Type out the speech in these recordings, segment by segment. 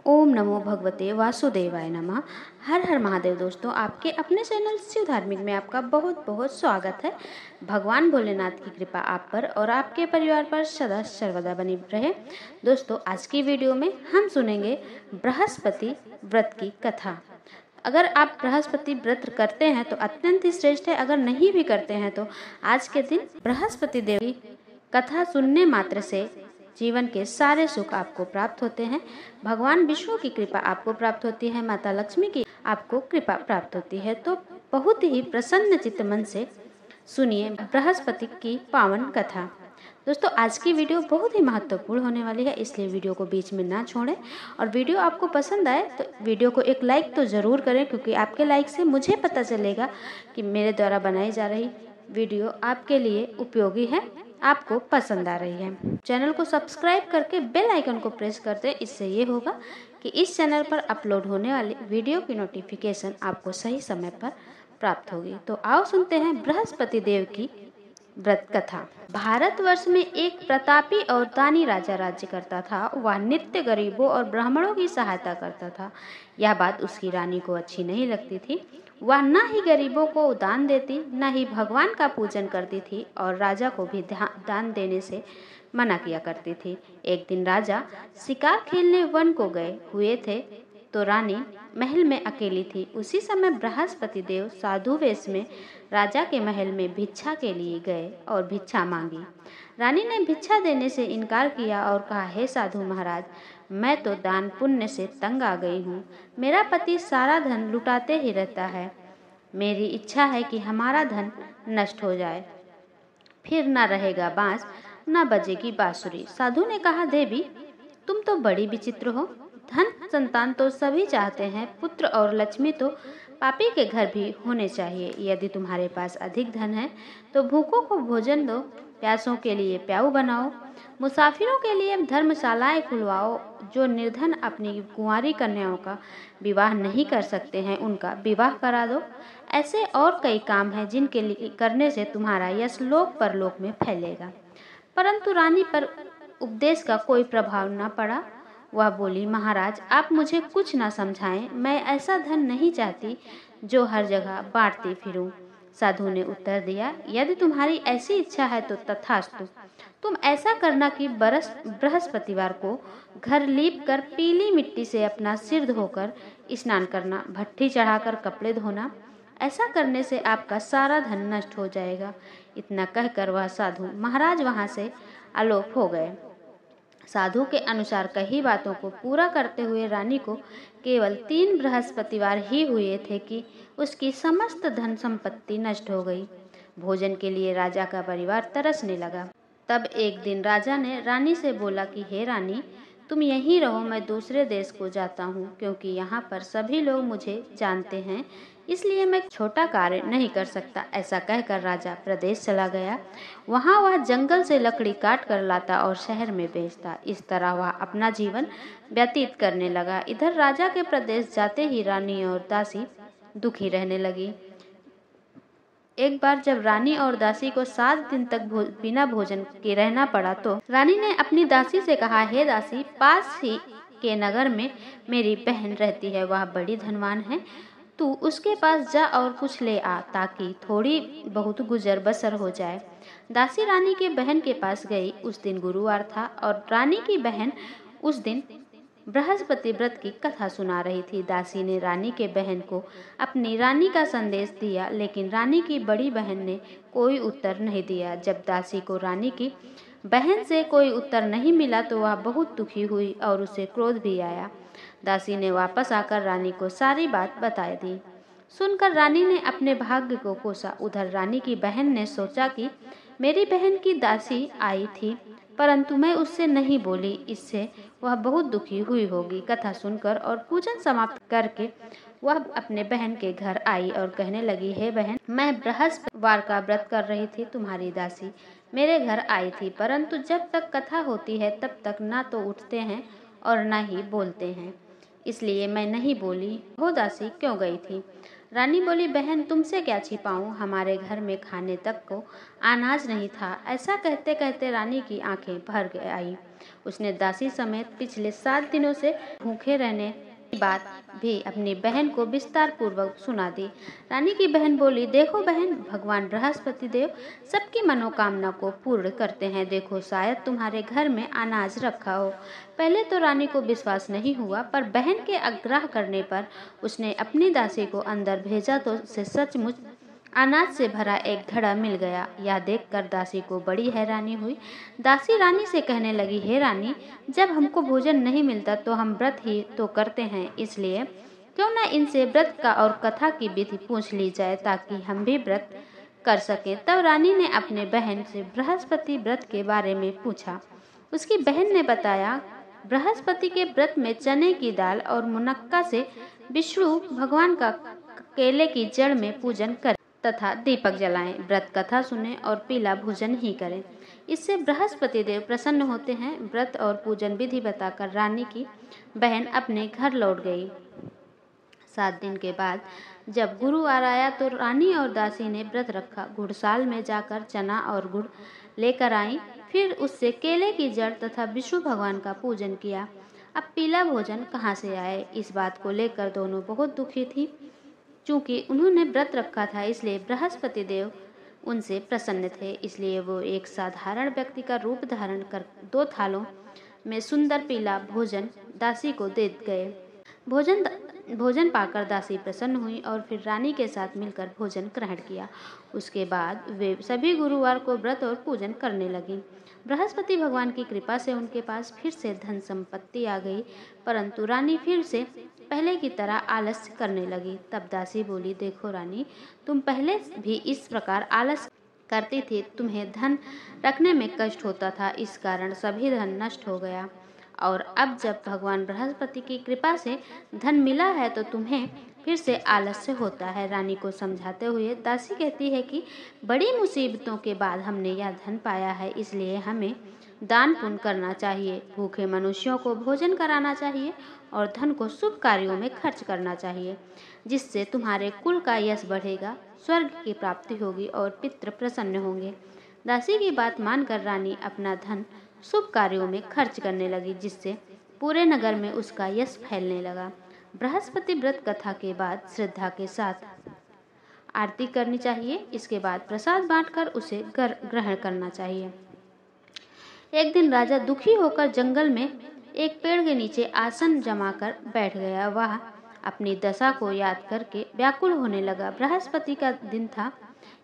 ओम नमो भगवते वासुदेवाय नमः। हर हर महादेव। दोस्तों, आपके अपने चैनल शिव धार्मिक में आपका बहुत बहुत स्वागत है। भगवान भोलेनाथ की कृपा आप पर और आपके परिवार पर सदा सर्वदा बनी रहे। दोस्तों, आज की वीडियो में हम सुनेंगे बृहस्पति व्रत की कथा। अगर आप बृहस्पति व्रत करते हैं तो अत्यंत ही श्रेष्ठ है। अगर नहीं भी करते हैं तो आज के दिन बृहस्पति देव की कथा सुनने मात्र से जीवन के सारे सुख आपको प्राप्त होते हैं। भगवान विष्णु की कृपा आपको प्राप्त होती है, माता लक्ष्मी की आपको कृपा प्राप्त होती है। तो बहुत ही प्रसन्न चित्त मन से सुनिए बृहस्पति की पावन कथा। दोस्तों, आज की वीडियो बहुत ही महत्वपूर्ण होने वाली है, इसलिए वीडियो को बीच में ना छोड़ें। और वीडियो आपको पसंद आए तो वीडियो को एक लाइक तो ज़रूर करें, क्योंकि आपके लाइक से मुझे पता चलेगा कि मेरे द्वारा बनाई जा रही वीडियो आपके लिए उपयोगी है, आपको पसंद आ रही है। चैनल को सब्सक्राइब करके बेल आइकन को प्रेस कर दें। इससे ये होगा कि इस चैनल पर अपलोड होने वाली वीडियो की नोटिफिकेशन आपको सही समय पर प्राप्त होगी। तो आओ सुनते हैं बृहस्पति देव की व्रत कथा। भारतवर्ष में एक प्रतापी और दानी राजा राज्य करता था। वह नित्य गरीबों और ब्राह्मणों की सहायता करता था। यह बात उसकी रानी को अच्छी नहीं लगती थी। वह न ही गरीबों को दान देती, न ही भगवान का पूजन करती थी और राजा को भी दान देने से मना किया करती थी। एक दिन राजा शिकार खेलने वन को गए हुए थे तो रानी महल में अकेली थी। उसी समय बृहस्पति देव साधु वेश में राजा के महल में भिक्षा के लिए गए और भिक्षा मांगी। रानी ने भिक्षा देने से इनकार किया और कहा, हे साधु महाराज, मैं तो दान पुण्य से तंग आ गई हूँ। मेरा पति सारा धन लुटाते ही रहता है। मेरी इच्छा है कि हमारा धन नष्ट हो जाए, फिर न रहेगा बांस न बजेगी बांसुरी। साधु ने कहा, देवी तुम तो बड़ी विचित्र हो। धन संतान तो सभी चाहते हैं, पुत्र और लक्ष्मी तो पापी के घर भी होने चाहिए। यदि तुम्हारे पास अधिक धन है तो भूखों को भोजन दो, प्यासों के लिए प्याऊ बनाओ, मुसाफिरों के लिए धर्मशालाएं खुलवाओ। जो निर्धन अपनी कुंवारी कन्याओं का विवाह नहीं कर सकते हैं उनका विवाह करा दो। ऐसे और कई काम हैं जिनके लिए करने से तुम्हारा यश लोक परलोक में फैलेगा। परंतु रानी पर उपदेश का कोई प्रभाव न पड़ा। वह बोली, महाराज आप मुझे कुछ न समझाएं। मैं ऐसा धन नहीं चाहती जो हर जगह बांटती फिरूं। साधु ने उत्तर दिया, यदि तुम्हारी ऐसी इच्छा है तो तथास्तु। तुम ऐसा करना कि बृहस्पतिवार को घर लीप कर पीली मिट्टी से अपना सिर धोकर स्नान करना, भट्ठी चढ़ाकर कपड़े धोना। ऐसा करने से आपका सारा धन नष्ट हो जाएगा। इतना कहकर वह साधु महाराज वहां से आलोप हो गए। साधु के अनुसार कही बातों को पूरा करते हुए रानी को केवल 3 बृहस्पतिवार ही हुए थे कि उसकी समस्त धन संपत्ति नष्ट हो गई। भोजन के लिए राजा का परिवार तरसने लगा। तब एक दिन राजा ने रानी से बोला कि हे रानी, तुम यहीं रहो, मैं दूसरे देश को जाता हूँ, क्योंकि यहाँ पर सभी लोग मुझे जानते हैं, इसलिए मैं छोटा कार्य नहीं कर सकता। ऐसा कहकर राजा प्रदेश चला गया। वहाँ वह जंगल से लकड़ी काट कर लाता और शहर में बेचता। इस तरह वह अपना जीवन व्यतीत करने लगा। इधर राजा के प्रदेश जाते ही रानी और दासी दुखी रहने लगी। एक बार जब रानी और दासी को 7 दिन तक बिना भोजन के रहना पड़ा तो रानी ने अपनी दासी से कहा, हे दासी, पास ही के नगर में मेरी बहन रहती है, वह बड़ी धनवान है। तू उसके पास जा और कुछ ले आ, ताकि थोड़ी बहुत गुजर बसर हो जाए। दासी रानी के बहन के पास गई। उस दिन गुरुवार था और रानी की बहन उस दिन बृहस्पति व्रत की कथा सुना रही थी। दासी ने रानी के बहन को अपनी रानी का संदेश दिया, लेकिन रानी की बड़ी बहन ने कोई उत्तर नहीं दिया। जब दासी को रानी की बहन से कोई उत्तर नहीं मिला तो वह बहुत दुखी हुई और उसे क्रोध भी आया। दासी ने वापस आकर रानी को सारी बात बता दी। सुनकर रानी ने अपने भाग्य को कोसा। उधर रानी की बहन ने सोचा कि मेरी बहन की दासी आई थी, परंतु मैं उससे नहीं बोली, इससे वह बहुत दुखी हुई होगी। कथा सुनकर और पूजन समाप्त करके वह अपने बहन के घर आई और कहने लगी, हे बहन, मैं बृहस्पतिवार का व्रत कर रही थी। तुम्हारी दासी मेरे घर आई थी, परंतु जब तक कथा होती है तब तक ना तो उठते हैं और ना ही बोलते हैं, इसलिए मैं नहीं बोली। हो दासी क्यों गई थी? रानी बोली, बहन तुमसे क्या छिपाऊं, हमारे घर में खाने तक को अनाज नहीं था। ऐसा कहते कहते रानी की आंखें भर आई। उसने दासी समेत पिछले 7 दिनों से भूखे रहने की बात भी अपनी बहन को विस्तार पूर्वक सुना दी। रानी की बहन बोली, देखो बहन, भगवान बृहस्पति देव सबकी मनोकामना को पूर्ण करते हैं। देखो, शायद तुम्हारे घर में अनाज रखा हो। पहले तो रानी को विश्वास नहीं हुआ, पर बहन के आग्रह करने पर उसने अपनी दासी को अंदर भेजा तो उसे सचमुच अनाज से भरा एक घड़ा मिल गया। यह देखकर दासी को बड़ी हैरानी हुई। दासी रानी से कहने लगी, हे रानी, जब हमको भोजन नहीं मिलता तो हम व्रत ही तो करते हैं, इसलिए क्यों न इनसे व्रत का और कथा की विधि पूछ ली जाए ताकि हम भी व्रत कर सकें। तब रानी ने अपने बहन से बृहस्पति व्रत के बारे में पूछा। उसकी बहन ने बताया, बृहस्पति के व्रत में चने की दाल और मुनक्का से विष्णु भगवान का केले की जड़ में पूजन करें तथा दीपक जलाएं, व्रत कथा सुने और पीला भोजन ही करें। इससे बृहस्पति देव प्रसन्न होते हैं। व्रत और पूजन विधि बताकर रानी की बहन अपने घर लौट गई। 7 दिन के बाद जब गुरुवार आया तो रानी और दासी ने व्रत रखा। घुड़साल में जाकर चना और गुड़ लेकर आई, फिर उससे केले की जड़ तथा विष्णु भगवान का पूजन किया। अब पीला भोजन कहाँ से आए, इस बात को लेकर दोनों बहुत दुखी थी। चूँकि उन्होंने व्रत रखा था, इसलिए बृहस्पति देव उनसे प्रसन्न थे। इसलिए वो एक साधारण व्यक्ति का रूप धारण कर 2 थालों में सुंदर पीला भोजन दासी को दे गए। भोजन पाकर दासी प्रसन्न हुई और फिर रानी के साथ मिलकर भोजन ग्रहण किया। उसके बाद वे सभी गुरुवार को व्रत और पूजन करने लगी। बृहस्पति भगवान की कृपा से उनके पास फिर से धन संपत्ति आ गई, परंतु रानी फिर से पहले की तरह आलस्य करने लगी। तब दासी बोली, देखो रानी, तुम पहले भी इस प्रकार आलस्य करती थी, तुम्हें धन रखने में कष्ट होता था, इस कारण सभी धन नष्ट हो गया। और अब जब भगवान बृहस्पति की कृपा से धन मिला है तो तुम्हें फिर से आलस्य होता है। रानी को समझाते हुए दासी कहती है कि बड़ी मुसीबतों के बाद हमने यह धन पाया है, इसलिए हमें दान पुण्य करना चाहिए, भूखे मनुष्यों को भोजन कराना चाहिए और धन को शुभ कार्यों में खर्च करना चाहिए, जिससे तुम्हारे कुल का यश बढ़ेगा, स्वर्ग की प्राप्ति होगी और पितृ प्रसन्न होंगे। दासी की बात मानकर रानी अपना धन शुभ कार्यों में खर्च करने लगी, जिससे पूरे नगर में उसका यश फैलने लगा। बृहस्पति व्रत कथा के बाद श्रद्धा के साथ आरती करनी चाहिए। इसके बाद प्रसाद बांटकर उसे ग्रहण करना चाहिए। एक दिन राजा दुखी होकर जंगल में एक पेड़ के नीचे आसन जमाकर बैठ गया। वह अपनी दशा को याद करके व्याकुल होने लगा। बृहस्पति का दिन था।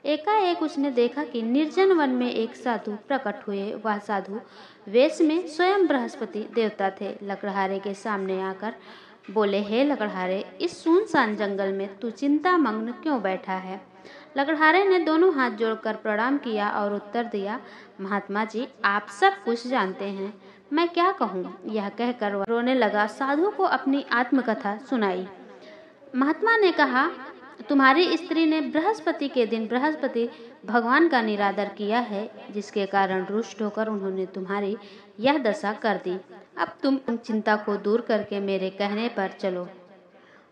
एकाएक उसने देखा कि निर्जन वन में एक साधु प्रकट हुए। वह साधु वेश में स्वयं बृहस्पति देवता थे। लकड़हारे के सामने आकर बोले, हे लकड़हारे, इस सुनसान जंगल में तू चिंता मग्न क्यों बैठा है? लकड़हारे ने दोनों हाथ जोड़कर प्रणाम किया और उत्तर दिया, महात्मा जी, आप सब कुछ जानते हैं, मैं क्या कहूँ? यह कहकर वह रोने लगा। साधु को अपनी आत्मकथा सुनाई। महात्मा ने कहा, तुम्हारी स्त्री ने बृहस्पति के दिन बृहस्पति भगवान का निरादर किया है, जिसके कारण रुष्ट होकर उन्होंने तुम्हारी यह दशा कर दी। अब तुम चिंता को दूर करके मेरे कहने पर चलो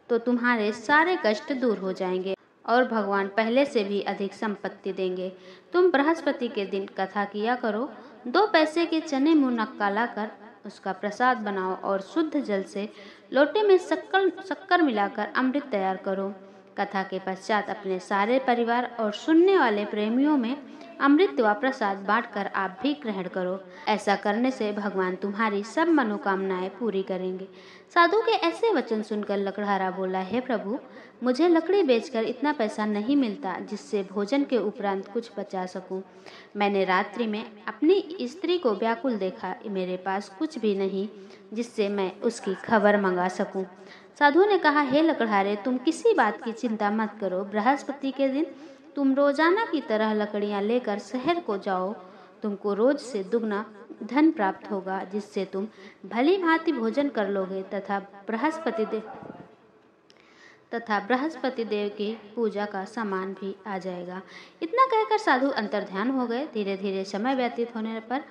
तो तुम्हारे सारे कष्ट दूर हो जाएंगे और भगवान पहले से भी अधिक संपत्ति देंगे। तुम बृहस्पति के दिन कथा किया करो। 2 पैसे के चने मुनक्का लाकर उसका प्रसाद बनाओ और शुद्ध जल से लोटे में शक्कर मिलाकर अमृत तैयार करो। कथा के पश्चात अपने सारे परिवार और सुनने वाले प्रेमियों में अमृत व प्रसाद बांटकर आप भी ग्रहण करो। ऐसा करने से भगवान तुम्हारी सब मनोकामनाएं पूरी करेंगे। साधु के ऐसे वचन सुनकर लकड़हारा बोला, हे प्रभु, मुझे लकड़ी बेचकर इतना पैसा नहीं मिलता जिससे भोजन के उपरांत कुछ बचा सकूं। मैंने रात्रि में अपनी स्त्री को व्याकुल देखा। मेरे पास कुछ भी नहीं जिससे मैं उसकी खबर मंगा सकूं। साधु ने कहा, हे लकड़हारे, तुम किसी बात की चिंता मत करो। बृहस्पति के दिन तुम रोजाना की तरह लकड़ियां लेकर शहर को जाओ। तुमको रोज से दुगना धन प्राप्त होगा, जिससे तुम भली भांति भोजन कर लोगे तथा बृहस्पति देव की पूजा का सामान भी आ जाएगा। इतना कहकर साधु अंतर्ध्यान हो गए। धीरे धीरे समय व्यतीत होने पर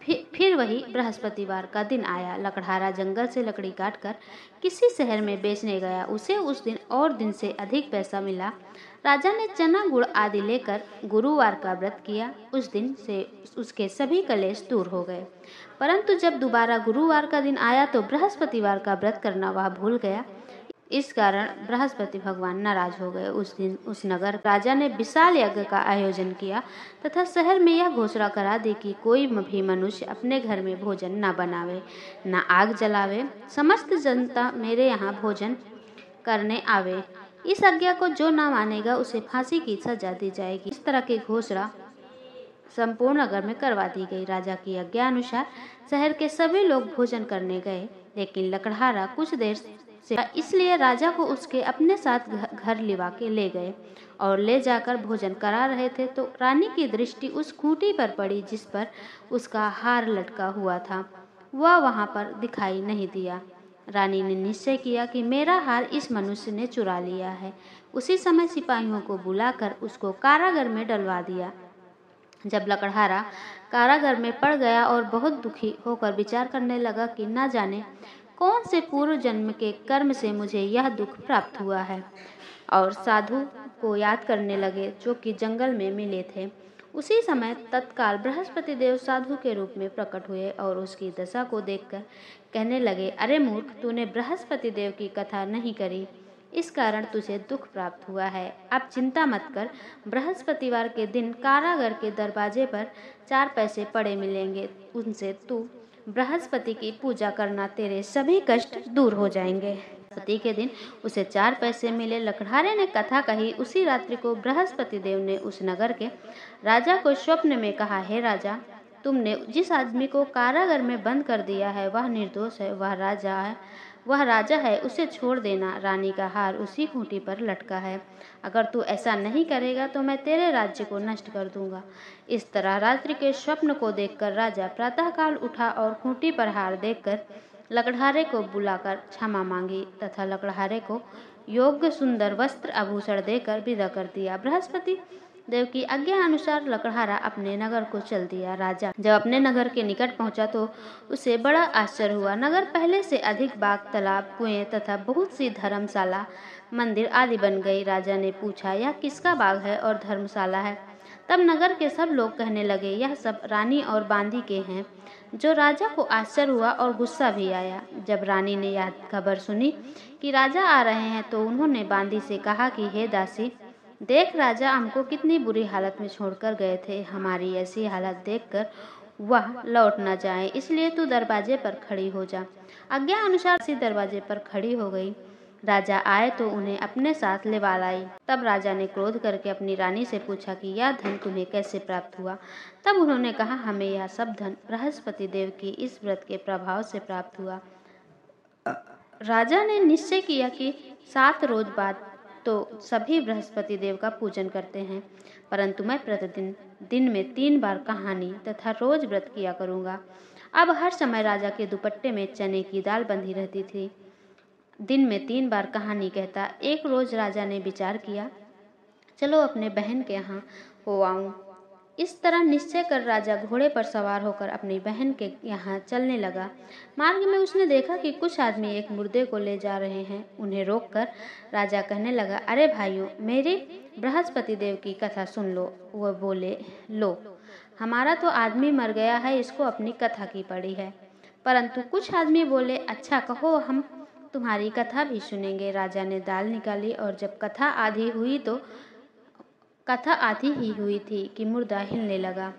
फिर वही बृहस्पतिवार का दिन आया। लकड़हारा जंगल से लकड़ी काटकर किसी शहर में बेचने गया। उसे उस दिन और दिन से अधिक पैसा मिला। राजा ने चना गुड़ आदि लेकर गुरुवार का व्रत किया। उस दिन से उसके सभी कलेश दूर हो गए। परंतु जब दोबारा गुरुवार का दिन आया तो बृहस्पतिवार का व्रत करना वह भूल गया। इस कारण बृहस्पति भगवान नाराज हो गए। उस दिन उस नगर राजा ने विशाल यज्ञ का आयोजन किया तथा शहर में यह घोषणा करा दी कि कोई भी मनुष्य अपने घर में भोजन न बनावे, न आग जलावे। समस्त जनता मेरे यहाँ भोजन करने आवे। इस आज्ञा को जो न मानेगा उसे फांसी की सजा दी जाएगी। इस तरह की घोषणा संपूर्ण नगर में करवा दी गई। राजा की आज्ञा अनुसार शहर के सभी लोग भोजन करने गए, लेकिन लकड़हारा कुछ देर से इसलिए राजा को उसके अपने साथ घर लिवा के ले गए और ले जाकर भोजन करा रहे थे तो रानी की दृष्टि उस खूंटी पर पड़ी जिस पर उसका हार लटका हुआ था। वह वहां पर दिखाई नहीं दिया। रानी ने निश्चय किया कि मेरा हार इस मनुष्य ने चुरा लिया है। उसी समय सिपाहियों को बुलाकर उसको कारागार में डलवा दिया। जब लकड़हारा कारागार में पड़ गया और बहुत दुखी होकर विचार करने लगा कि न जाने कौन से पूर्व जन्म के कर्म से मुझे यह दुख प्राप्त हुआ है, और साधु को याद करने लगे जो कि जंगल में मिले थे। उसी समय तत्काल बृहस्पति देव साधु के रूप में प्रकट हुए और उसकी दशा को देखकर कहने लगे, अरे मूर्ख, तूने बृहस्पति देव की कथा नहीं करी, इस कारण तुझे दुख प्राप्त हुआ है। अब चिंता मत कर, बृहस्पतिवार के दिन कारागार के दरवाजे पर 4 पैसे पड़े मिलेंगे, उनसे तू बृहस्पति की पूजा करना, तेरे सभी कष्ट दूर हो जाएंगे। बृहस्पति के दिन उसे 4 पैसे मिले। लकड़हारे ने कथा कही। उसी रात्रि को बृहस्पति देव ने उस नगर के राजा को स्वप्न में कहा, हे राजा, तुमने जिस आदमी को कारागार में बंद कर दिया है वह निर्दोष है, वह राजा है, उसे छोड़ देना। रानी का हार उसी खूंटी पर लटका है। अगर तू ऐसा नहीं करेगा तो मैं तेरे राज्य को नष्ट कर दूंगा। इस तरह रात्रि के स्वप्न को देखकर राजा प्रातःकाल उठा और खूंटी पर हार देखकर लकड़हारे को बुलाकर क्षमा मांगी तथा लकड़हारे को योग्य सुंदर वस्त्र आभूषण देकर विदा कर दिया। बृहस्पति देव की आज्ञा अनुसार लकड़हारा अपने नगर को चल दिया। राजा जब अपने नगर के निकट पहुंचा तो उसे बड़ा आश्चर्य हुआ। नगर पहले से अधिक बाग, तालाब, कुएं तथा बहुत सी धर्मशाला, मंदिर आदि बन गई। राजा ने पूछा, यह किसका बाग है और धर्मशाला है? तब नगर के सब लोग कहने लगे, यह सब रानी और बांदी के हैं। जो राजा को आश्चर्य हुआ और गुस्सा भी आया। जब रानी ने यह खबर सुनी कि राजा आ रहे हैं तो उन्होंने बांदी से कहा कि हे दासी, देख, राजा हमको कितनी बुरी हालत में छोड़कर गए थे। हमारी ऐसी हालत देखकर वह लौट न जाए, इसलिए तू दरवाजे पर खड़ी हो जा। आज्ञा अनुसार उसी दरवाजे पर खड़ी हो गई। राजा आए तो उन्हें अपने साथ लिवा लाई। तब राजा ने क्रोध करके अपनी रानी से पूछा कि यह धन तुम्हें कैसे प्राप्त हुआ? तब उन्होंने कहा, हमें यह सब धन बृहस्पति देव की इस व्रत के प्रभाव से प्राप्त हुआ। राजा ने निश्चय किया कि 7 रोज बाद तो सभी बृहस्पति देव का पूजन करते हैं, परंतु मैं प्रतिदिन दिन में 3 बार कहानी तथा रोज व्रत किया करूँगा। अब हर समय राजा के दुपट्टे में चने की दाल बंधी रहती थी। दिन में 3 बार कहानी कहता। एक रोज राजा ने विचार किया, चलो अपने बहन के यहाँ हो आऊं। इस तरह निश्चय कर राजा घोड़े पर सवार होकर अपनी बहन के यहाँ चलने लगा। मार्ग में उसने देखा कि कुछ आदमी एक मुर्दे को ले जा रहे हैं। उन्हें रोककर राजा कहने लगा, अरे भाइयों, मेरे बृहस्पति देव की कथा सुन लो। वह बोले, लो, हमारा तो आदमी मर गया है, इसको अपनी कथा की पड़ी है। परंतु कुछ आदमी बोले, अच्छा कहो, हम तुम्हारी कथा भी सुनेंगे। राजा ने दाल निकाली और जब कथा आधी ही हुई थी कि मुर्दा हिलने लगा,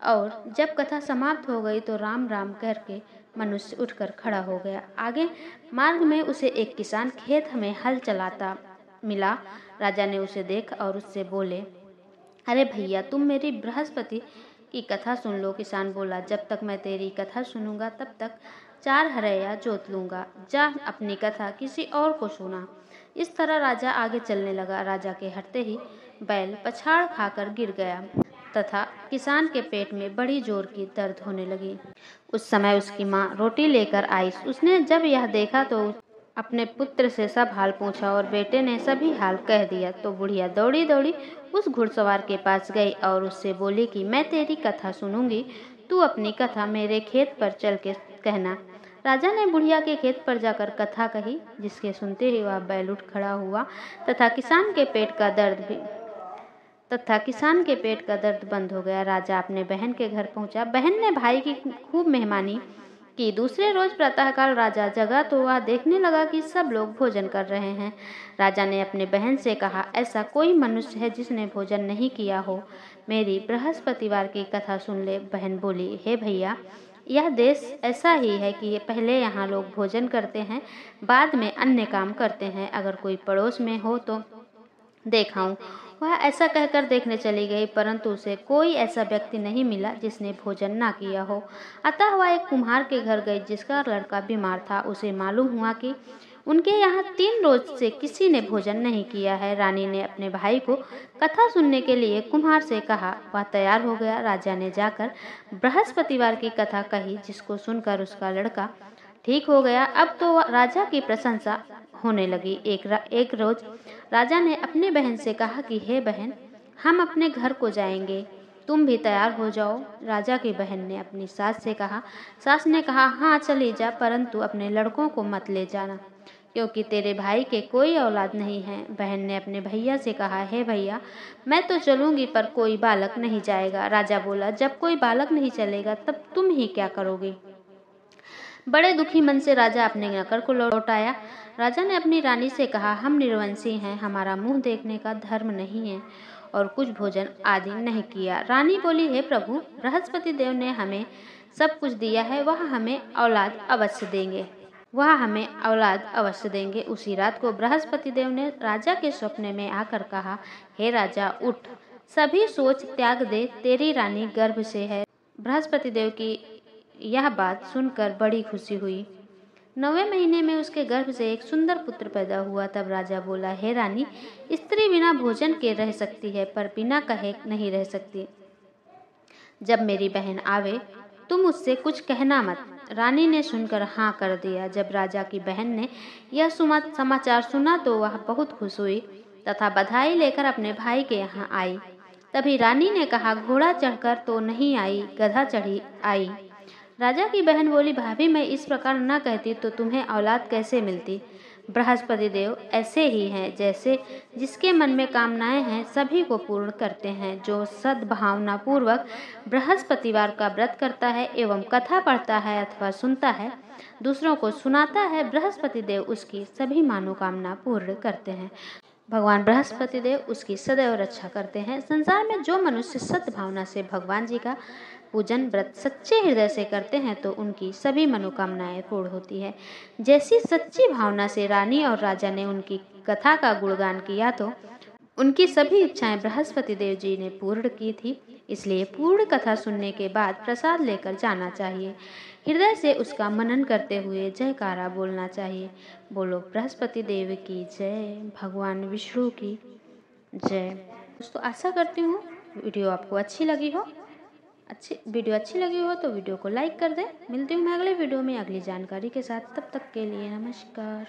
और जब कथा समाप्त हो गई तो राम राम करके मनुष्य उठकर खड़ा हो गया। आगे मार्ग में उसे एक किसान खेत में हल चलाता मिला। राजा ने उसे देखा और उससे बोले, अरे भैया, तुम मेरी बृहस्पति की कथा सुन लो। किसान बोला, जब तक मैं तेरी कथा सुनूंगा तब तक 4 हरैया जोत लूंगा। जा अपनी कथा किसी और को सुना। इस तरह राजा आगे चलने लगा। राजा के हटते ही बैल पछाड़ खाकर गिर गया तथा किसान के पेट में बड़ी जोर की दर्द होने लगी। उस समय उसकी माँ रोटी लेकर आई। उसने जब यह देखा तो अपने पुत्र से सब हाल पूछा और बेटे ने सभी हाल कह दिया। तो बुढ़िया दौड़ी दौड़ी उस घुड़सवार के पास गई और उससे बोली कि मैं तेरी कथा सुनूंगी, तू अपनी कथा मेरे खेत पर चल के कहना। राजा ने बुढ़िया के खेत पर जाकर कथा कही, जिसके सुनते ही वह बैल उठ खड़ा हुआ तथा किसान के पेट का दर्द बंद हो गया। राजा अपने बहन के घर पहुंचा। बहन ने भाई की खूब मेहमानी की। दूसरे रोज प्रातःकाल राजा जगा तो वह देखने लगा कि सब लोग भोजन कर रहे हैं। राजा ने अपने बहन से कहा, ऐसा कोई मनुष्य है जिसने भोजन नहीं किया हो? मेरी बृहस्पतिवार की कथा सुन ले। बहन बोली, हे भैया, यह देश ऐसा ही है कि पहले यहाँ लोग भोजन करते हैं, बाद में अन्य काम करते हैं। अगर कोई पड़ोस में हो तो देखाऊं। वह ऐसा कहकर देखने चली गई, परंतु उसे कोई ऐसा व्यक्ति नहीं मिला जिसने भोजन ना किया हो। अतः वह एक कुम्हार के घर गई, जिसका लड़का बीमार था। उसे मालूम हुआ कि उनके यहाँ 3 रोज से किसी ने भोजन नहीं किया है। रानी ने अपने भाई को कथा सुनने के लिए कुम्हार से कहा। वह तैयार हो गया। राजा ने जाकर बृहस्पतिवार की कथा कही, जिसको सुनकर उसका लड़का ठीक हो गया। अब तो राजा की प्रशंसा होने लगी। एक रोज राजा ने अपनी बहन से कहा कि हे बहन, हम अपने घर को जाएंगे, तुम भी तैयार हो जाओ। राजा की बहन ने अपनी सास से कहा। सास ने कहा, हाँ चली जा, परंतु अपने लड़कों को मत ले जाना, क्योंकि तेरे भाई के कोई औलाद नहीं है। बहन ने अपने भैया से कहा, हे भैया, मैं तो चलूंगी पर कोई बालक नहीं जाएगा। राजा बोला, जब कोई बालक नहीं चलेगा तब तुम ही क्या करोगे? बड़े दुखी मन से राजा अपने नगर को लौट आया। राजा ने अपनी रानी से कहा, हम निर्वंशी हैं, हमारा मुंह देखने का धर्म नहीं है और कुछ भोजन आदि नहीं किया। रानी बोली, हे प्रभु, बृहस्पति देव ने हमें सब कुछ दिया है, वह हमें औलाद अवश्य देंगे। उसी रात को बृहस्पति देव ने राजा के स्वप्न में आकर कहा, हे राजा, उठ, सभी सोच त्याग दे, तेरी रानी गर्भ से है। बृहस्पति देव की यह बात सुनकर बड़ी खुशी हुई। 9वें महीने में उसके गर्भ से एक सुंदर पुत्र पैदा हुआ। तब राजा बोला, हे रानी, स्त्री बिना भोजन के रह सकती है, पर बिना कहे नहीं रह सकती। जब मेरी बहन आवे तुम उससे कुछ कहना मत। रानी ने सुनकर हाँ कर दिया। जब राजा की बहन ने यह समाचार सुना तो वह बहुत खुश हुई तथा बधाई लेकर अपने भाई के यहाँ आई। तभी रानी ने कहा, घोड़ा चढ़कर तो नहीं आई, गधा चढ़ी आई। राजा की बहन बोली, भाभी, मैं इस प्रकार न कहती तो तुम्हें औलाद कैसे मिलती? बृहस्पति देव ऐसे ही हैं, जैसे जिसके मन में कामनाएं हैं सभी को पूर्ण करते हैं। जो सद्भावना पूर्वक बृहस्पतिवार का व्रत करता है एवं कथा पढ़ता है अथवा सुनता है, दूसरों को सुनाता है, बृहस्पति देव उसकी सभी मनोकामना पूर्ण करते हैं। भगवान बृहस्पति देव उसकी सदैव रक्षा करते हैं। संसार में जो मनुष्य सद्भावना से भगवान जी का पूजन व्रत सच्चे हृदय से करते हैं तो उनकी सभी मनोकामनाएं पूर्ण होती है। जैसी सच्ची भावना से रानी और राजा ने उनकी कथा का गुणगान किया तो उनकी सभी इच्छाएं बृहस्पति देव जी ने पूर्ण की थी। इसलिए पूर्ण कथा सुनने के बाद प्रसाद लेकर जाना चाहिए। हृदय से उसका मनन करते हुए जयकारा बोलना चाहिए। बोलो बृहस्पति देव की जय, भगवान विष्णु की जय। दोस्तों, आशा करती हूँ वीडियो आपको अच्छी लगी हो। वीडियो अच्छी लगी हो तो वीडियो को लाइक कर दें। मिलती हूँ मैं अगले वीडियो में अगली जानकारी के साथ। तब तक के लिए नमस्कार।